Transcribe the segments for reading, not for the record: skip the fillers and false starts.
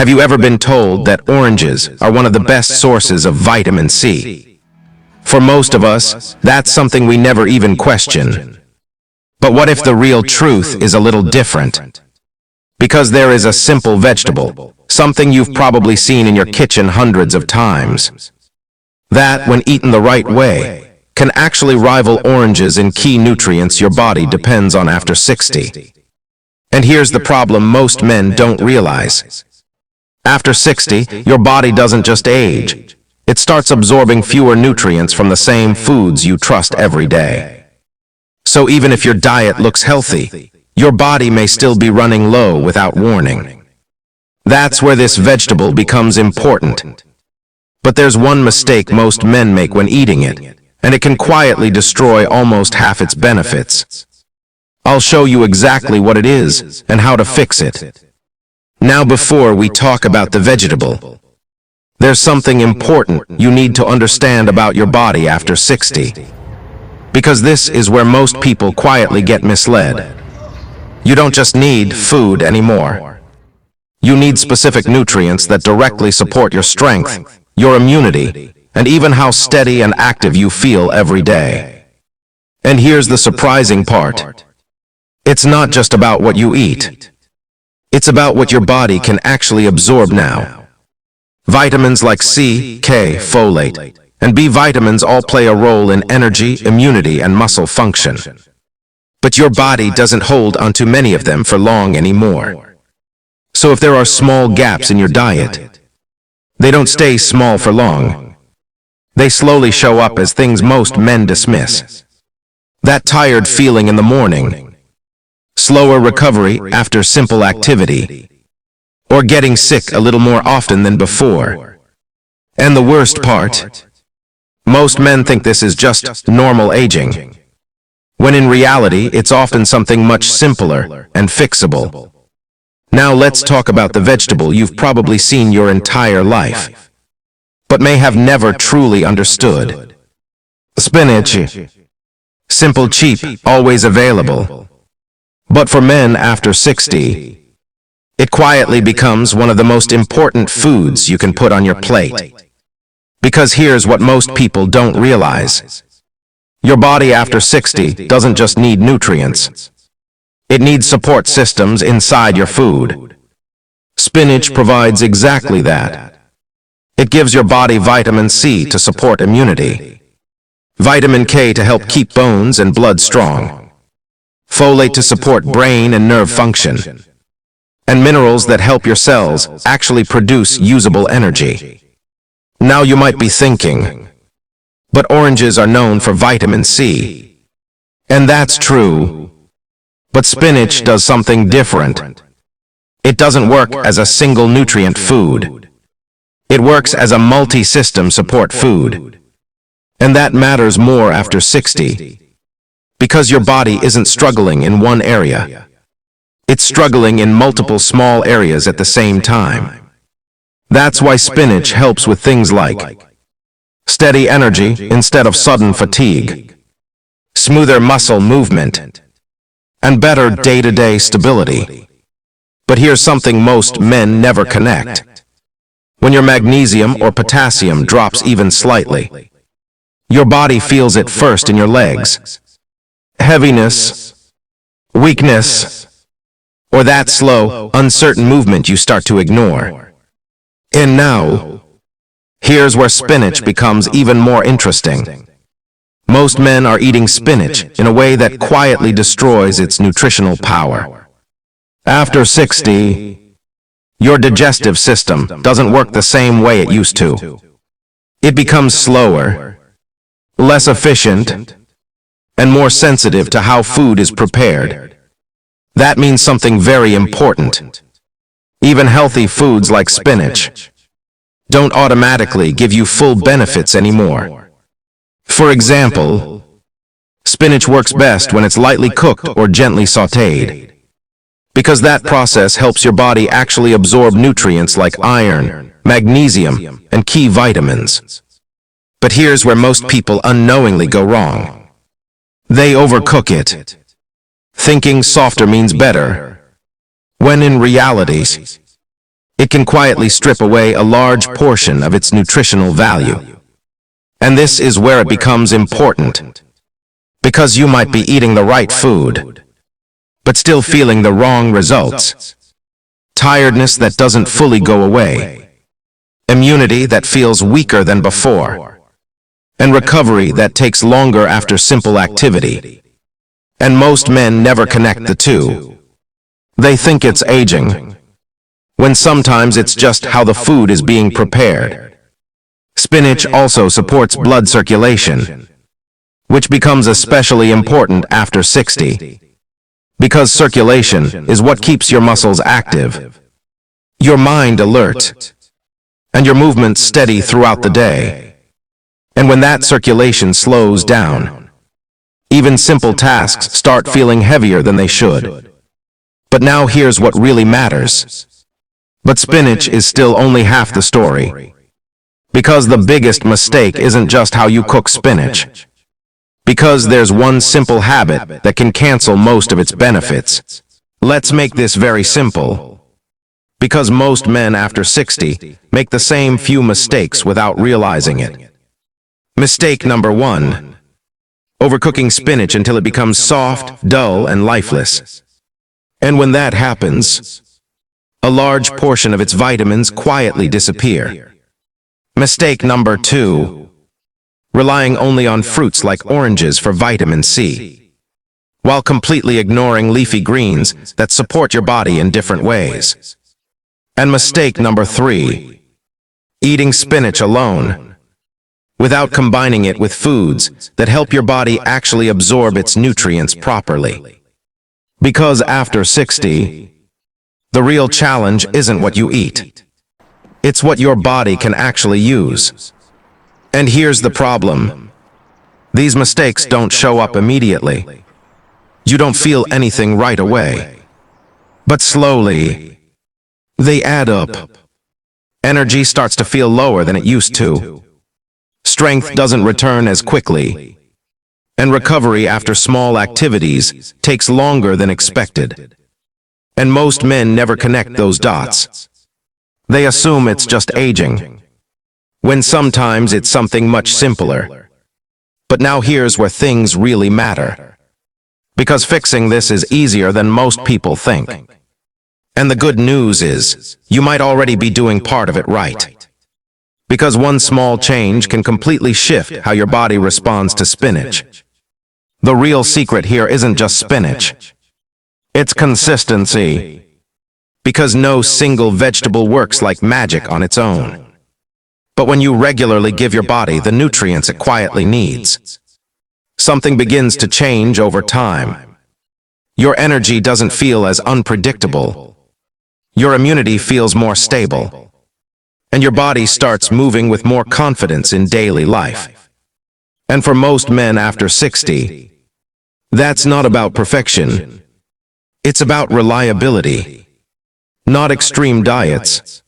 Have you ever been told that oranges are one of the best sources of vitamin C? For most of us, that's something we never even question. But what if the real truth is a little different? Because there is a simple vegetable, something you've probably seen in your kitchen hundreds of times, that, when eaten the right way, can actually rival oranges in key nutrients your body depends on after 60. And here's the problem most men don't realize. After 60, your body doesn't just age. It starts absorbing fewer nutrients from the same foods you trust every day. So even if your diet looks healthy, your body may still be running low without warning. That's where this vegetable becomes important. But there's one mistake most men make when eating it, and it can quietly destroy almost half its benefits. I'll show you exactly what it is and how to fix it. Now, before we talk about the vegetable, there's something important you need to understand about your body after 60. Because this is where most people quietly get misled. You don't just need food anymore. You need specific nutrients that directly support your strength, your immunity, and even how steady and active you feel every day. And here's the surprising part. It's not just about what you eat. It's about what your body can actually absorb now. Vitamins like C, K, folate, and B vitamins all play a role in energy, immunity, and muscle function. But your body doesn't hold onto many of them for long anymore. So if there are small gaps in your diet, they don't stay small for long. They slowly show up as things most men dismiss. That tired feeling in the morning, slower recovery after simple activity, or getting sick a little more often than before. And the worst part, most men think this is just normal aging, when in reality it's often something much simpler and fixable. Now let's talk about the vegetable you've probably seen your entire life, but may have never truly understood. Spinach. Simple, cheap, always available. But for men after 60, it quietly becomes one of the most important foods you can put on your plate. Because here's what most people don't realize. Your body after 60 doesn't just need nutrients. It needs support systems inside your food. Spinach provides exactly that. It gives your body vitamin C to support immunity, vitamin K to help keep bones and blood strong, folate to support brain and nerve function, and minerals that help your cells actually produce usable energy. Now you might be thinking, but oranges are known for vitamin C. And that's true. But spinach does something different. It doesn't work as a single nutrient food. It works as a multi-system support food. And that matters more after 60. Because your body isn't struggling in one area. It's struggling in multiple small areas at the same time. That's why spinach helps with things like steady energy instead of sudden fatigue, smoother muscle movement, and better day-to-day stability. But here's something most men never connect. When your magnesium or potassium drops even slightly, your body feels it first in your legs. Heaviness, weakness, or that slow, uncertain movement you start to ignore. And now, here's where spinach becomes even more interesting. Most men are eating spinach in a way that quietly destroys its nutritional power. After 60, your digestive system doesn't work the same way it used to. It becomes slower, less efficient, and more sensitive to how food is prepared. That means something very important. Even healthy foods like spinach don't automatically give you full benefits anymore. For example, spinach works best when it's lightly cooked or gently sautéed, because that process helps your body actually absorb nutrients like iron, magnesium, and key vitamins. But here's where most people unknowingly go wrong. They overcook it, thinking softer means better, when in reality, it can quietly strip away a large portion of its nutritional value. And this is where it becomes important, because you might be eating the right food, but still feeling the wrong results. Tiredness that doesn't fully go away, immunity that feels weaker than before, and recovery that takes longer after simple activity. And most men never connect the two. They think it's aging, when sometimes it's just how the food is being prepared. Spinach also supports blood circulation, which becomes especially important after 60. Because circulation is what keeps your muscles active, your mind alert, and your movements steady throughout the day. And when that circulation slows down, even simple tasks start feeling heavier than they should. But now here's what really matters. But spinach is still only half the story. Because the biggest mistake isn't just how you cook spinach. Because there's one simple habit that can cancel most of its benefits. Let's make this very simple. Because most men after 60 make the same few mistakes without realizing it. Mistake number 1. Overcooking spinach until it becomes soft, dull, and lifeless. And when that happens, a large portion of its vitamins quietly disappear. Mistake number 2. Relying only on fruits like oranges for vitamin C, while completely ignoring leafy greens that support your body in different ways. And mistake number 3. Eating spinach alone, without combining it with foods that help your body actually absorb its nutrients properly. Because after 60, the real challenge isn't what you eat. It's what your body can actually use. And here's the problem. These mistakes don't show up immediately. You don't feel anything right away. But slowly, they add up. Energy starts to feel lower than it used to. Strength doesn't return as quickly. And recovery after small activities takes longer than expected. And most men never connect those dots. They assume it's just aging, when sometimes it's something much simpler. But now here's where things really matter. Because fixing this is easier than most people think. And the good news is, you might already be doing part of it right. Because one small change can completely shift how your body responds to spinach. The real secret here isn't just spinach. It's consistency. Because no single vegetable works like magic on its own. But when you regularly give your body the nutrients it quietly needs, something begins to change over time. Your energy doesn't feel as unpredictable. Your immunity feels more stable. And your body starts moving with more confidence in daily life. And for most men after 60, that's not about perfection. It's about reliability. Not extreme diets.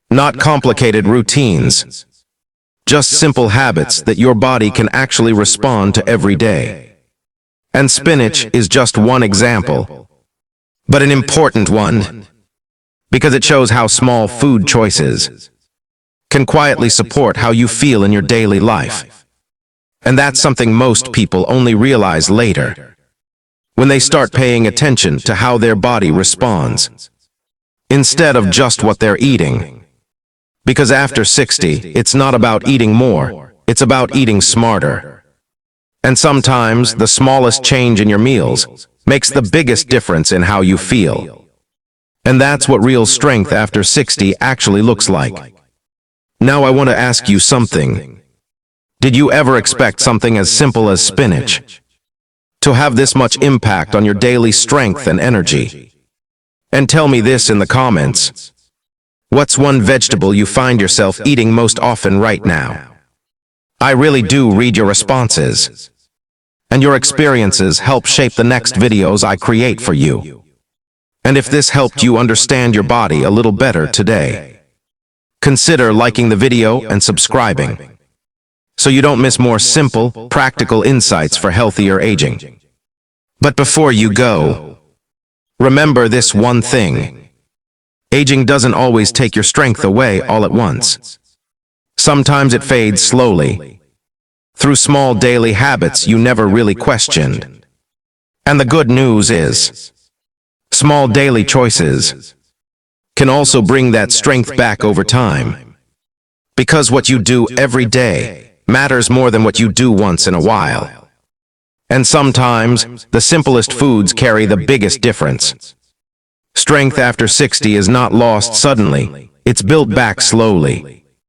Not complicated routines, just simple habits that your body can actually respond to every day. And spinach is just one example, but an important one, because it shows how small food choices can quietly support how you feel in your daily life. And that's something most people only realize later, when they start paying attention to how their body responds, instead of just what they're eating. Because after 60, it's not about eating more, it's about eating smarter. And sometimes, the smallest change in your meals makes the biggest difference in how you feel. And that's what real strength after 60 actually looks like. Now I want to ask you something. Did you ever expect something as simple as spinach to have this much impact on your daily strength and energy? And tell me this in the comments. What's one vegetable you find yourself eating most often right now? I really do read your responses. And your experiences help shape the next videos I create for you. And if this helped you understand your body a little better today, consider liking the video and subscribing, so you don't miss more simple, practical insights for healthier aging. But before you go, remember this one thing. Aging doesn't always take your strength away all at once. Sometimes it fades slowly, through small daily habits you never really questioned. And the good news is, small daily choices can also bring that strength back over time. Because what you do every day matters more than what you do once in a while. And sometimes, the simplest foods carry the biggest difference. Strength after 60 is not lost suddenly, it's built back slowly.